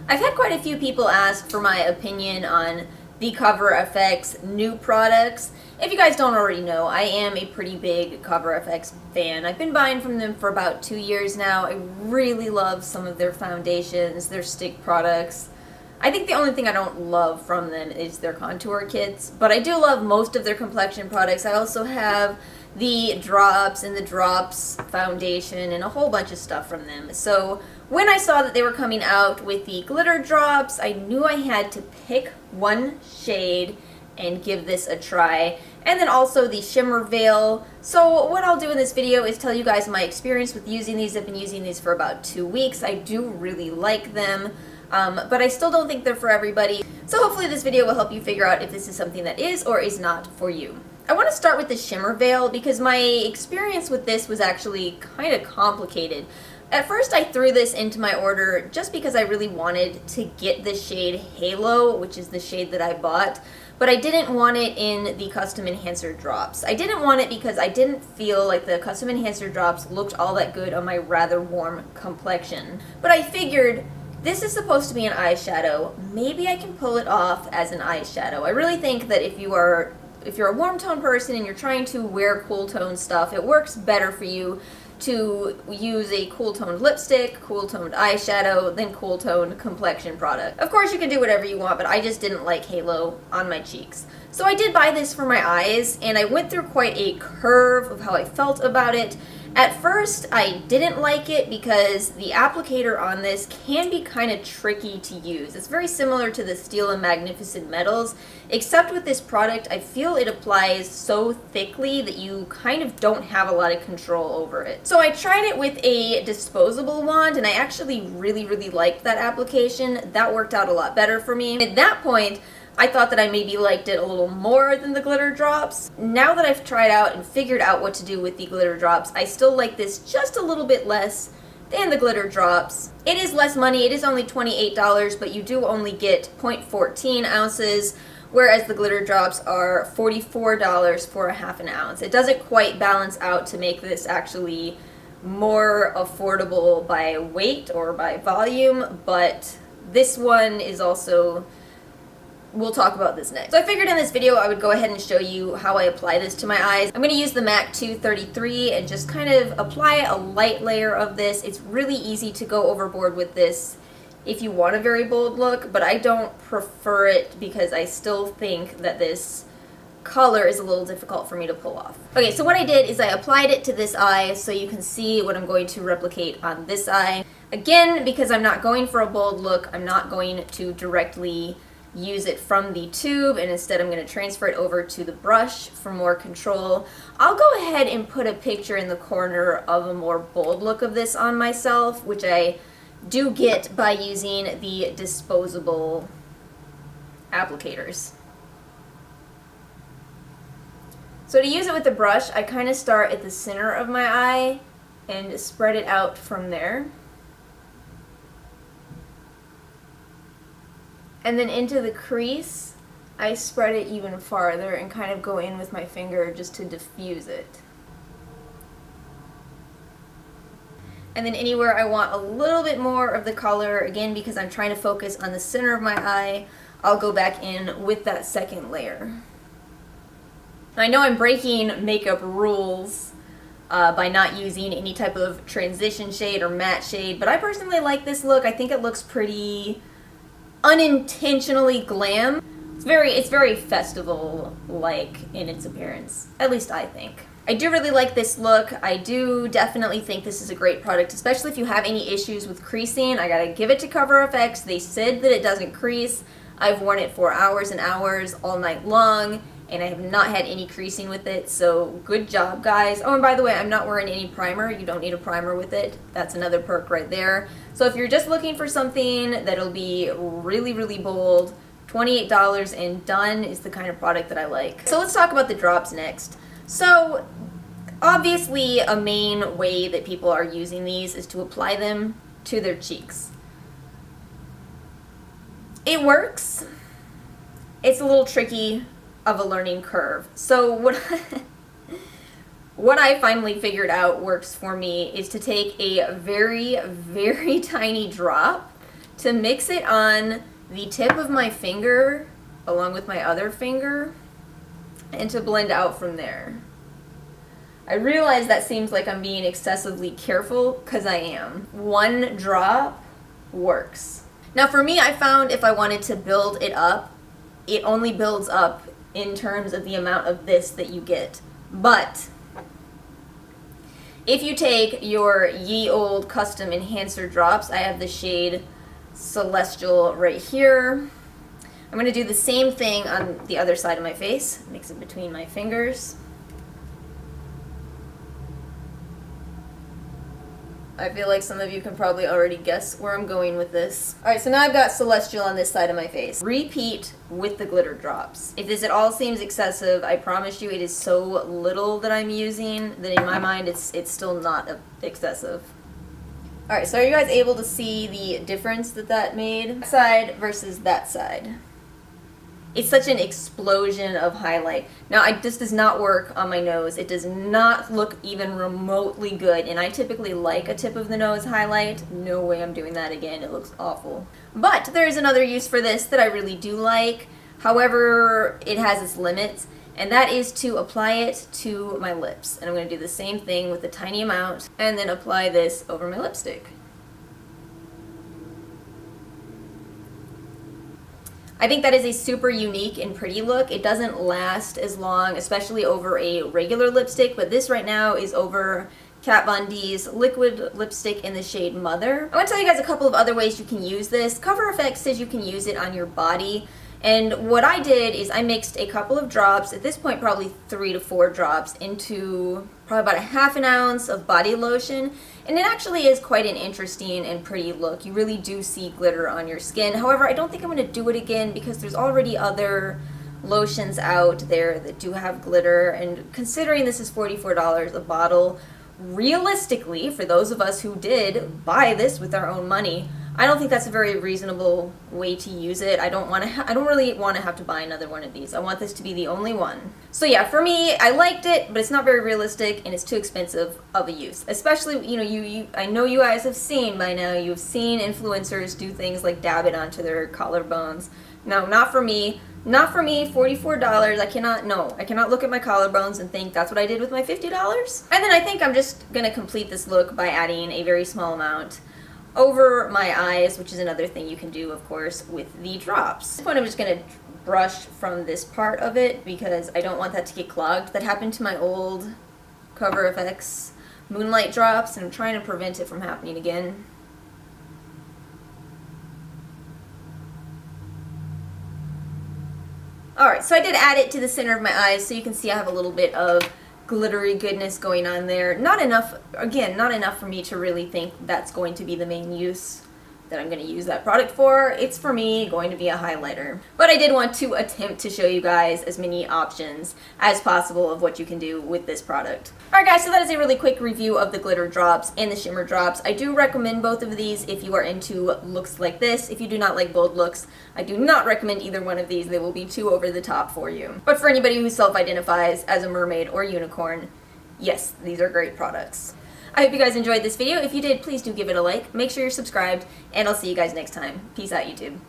I've had quite a few people ask for my opinion on the Cover FX new products. If you guys don't already know, I am a pretty big Cover FX fan. I've been buying from them for about 2 years now. I really love some of their foundations, their stick products. I think the only thing I don't love from them is their contour kits, but I do love most of their complexion products. I also have the drops and the drops foundation and a whole bunch of stuff from them. So when I saw that they were coming out with the glitter drops, I knew I had to pick one shade and give this a try. And then also the Shimmer Veil. So what I'll do in this video is tell you guys my experience with using these. I've been using these for about 2 weeks. I do really like them. But I still don't think they're for everybody. So hopefully this video will help you figure out if this is something that is or is not for you. I want to start with the Shimmer Veil because my experience with this was actually kind of complicated. At first I threw this into my order just because I really wanted to get the shade Halo, which is the shade that I bought, but I didn't want it in the Custom Enhancer drops. I didn't want it because I didn't feel like the Custom Enhancer drops looked all that good on my rather warm complexion. But I figured, this is supposed to be an eyeshadow. Maybe I can pull it off as an eyeshadow. I really think that if you're a warm tone person and you're trying to wear cool tone stuff, it works better for you to use a cool toned lipstick, cool toned eyeshadow, than cool toned complexion product. Of course you can do whatever you want, but I just didn't like Halo on my cheeks. So I did buy this for my eyes, and I went through quite a curve of how I felt about it. At first, I didn't like it because the applicator on this can be kind of tricky to use. It's very similar to the Steel and Magnificent Metals, except with this product, I feel it applies so thickly that you kind of don't have a lot of control over it. So I tried it with a disposable wand, and I actually really liked that application. That worked out a lot better for me. At that point, I thought that I maybe liked it a little more than the glitter drops. Now that I've tried out and figured out what to do with the glitter drops, I still like this just a little bit less than the glitter drops. It is less money, it is only $28, but you do only get 0.14 ounces, whereas the glitter drops are $44 for a half an ounce. It doesn't quite balance out to make this actually more affordable by weight or by volume, but this one is also... We'll talk about this next. So I figured in this video I would go ahead and show you how I apply this to my eyes. I'm going to use the MAC 233 and just kind of apply a light layer of this. It's really easy to go overboard with this if you want a very bold look, but I don't prefer it because I still think that this color is a little difficult for me to pull off. Okay, so what I did is I applied it to this eye so you can see what I'm going to replicate on this eye. Again, because I'm not going for a bold look, I'm not going to directly use it from the tube, and instead I'm going to transfer it over to the brush for more control. I'll go ahead and put a picture in the corner of a more bold look of this on myself, which I do get by using the disposable applicators. So to use it with the brush, I kind of start at the center of my eye and spread it out from there. And then into the crease, I spread it even farther and kind of go in with my finger just to diffuse it. And then anywhere I want a little bit more of the color, again because I'm trying to focus on the center of my eye, I'll go back in with that second layer. I know I'm breaking makeup rules by not using any type of transition shade or matte shade, but I personally like this look. I think it looks pretty unintentionally glam. It's very festival-like in its appearance, at least I think. I do really like this look. I do definitely think this is a great product, especially if you have any issues with creasing. I gotta give it to Cover FX. They said that it doesn't crease. I've worn it for hours and hours all night long, and I have not had any creasing with it, so good job, guys. Oh, and by the way, I'm not wearing any primer. You don't need a primer with it. That's another perk right there. So if you're just looking for something that'll be really bold, $28 and done is the kind of product that I like. So let's talk about the drops next. So obviously a main way that people are using these is to apply them to their cheeks. It works. It's a little tricky of a learning curve. So what I finally figured out works for me is to take a very tiny drop to mix it on the tip of my finger along with my other finger and to blend out from there. I realize that seems like I'm being excessively careful, because I am. One drop works. Now for me, I found if I wanted to build it up, it only builds up in terms of the amount of this that you get. But if you take your ye old custom enhancer drops, I have the shade Celestial right here. I'm going to do the same thing on the other side of my face. Mix it between my fingers. I feel like some of you can probably already guess where I'm going with this. Alright, so now I've got Celestial on this side of my face. Repeat with the glitter drops. If this at all seems excessive, I promise you it is so little that I'm using that in my mind it's still not excessive. Alright, so are you guys able to see the difference that made? That side versus that side. It's such an explosion of highlight. Now, this does not work on my nose. It does not look even remotely good, and I typically like a tip of the nose highlight. No way I'm doing that again. It looks awful. But there is another use for this that I really do like. However, it has its limits, and that is to apply it to my lips. And I'm going to do the same thing with a tiny amount, and then apply this over my lipstick. I think that is a super unique and pretty look. It doesn't last as long, especially over a regular lipstick, but this right now is over Kat Von D's liquid lipstick in the shade Mother. I want to tell you guys a couple of other ways you can use this. Cover FX says you can use it on your body, and what I did is I mixed a couple of drops, at this point probably 3 to 4 drops, into probably about a half an ounce of body lotion, and it actually is quite an interesting and pretty look. You really do see glitter on your skin. However, I don't think I'm going to do it again because there's already other lotions out there that do have glitter, and considering this is $44 a bottle, realistically, for those of us who did buy this with our own money, I don't think that's a very reasonable way to use it. I don't really want to have to buy another one of these. I want this to be the only one. So yeah, for me, I liked it, but it's not very realistic and it's too expensive of a use. Especially, you know, I know you guys have seen by now, you've seen influencers do things like dab it onto their collarbones. No, not for me. Not for me. $44. I cannot look at my collarbones and think that's what I did with my $50. And then I think I'm just gonna complete this look by adding a very small amount over my eyes, which is another thing you can do, of course, with the drops. At this point, I'm just going to brush from this part of it because I don't want that to get clogged. That happened to my old Cover FX Moonlight drops, and I'm trying to prevent it from happening again. Alright, so I did add it to the center of my eyes, so you can see I have a little bit of glittery goodness going on there. Not enough, again, not enough for me to really think that's going to be the main use that I'm going to use that product for. It's for me going to be a highlighter. But I did want to attempt to show you guys as many options as possible of what you can do with this product. Alright guys, so that is a really quick review of the glitter drops and the shimmer drops. I do recommend both of these if you are into looks like this. If you do not like bold looks, I do not recommend either one of these. They will be too over the top for you. But for anybody who self-identifies as a mermaid or unicorn, yes, these are great products. I hope you guys enjoyed this video. If you did, please do give it a like. Make sure you're subscribed, and I'll see you guys next time. Peace out, YouTube.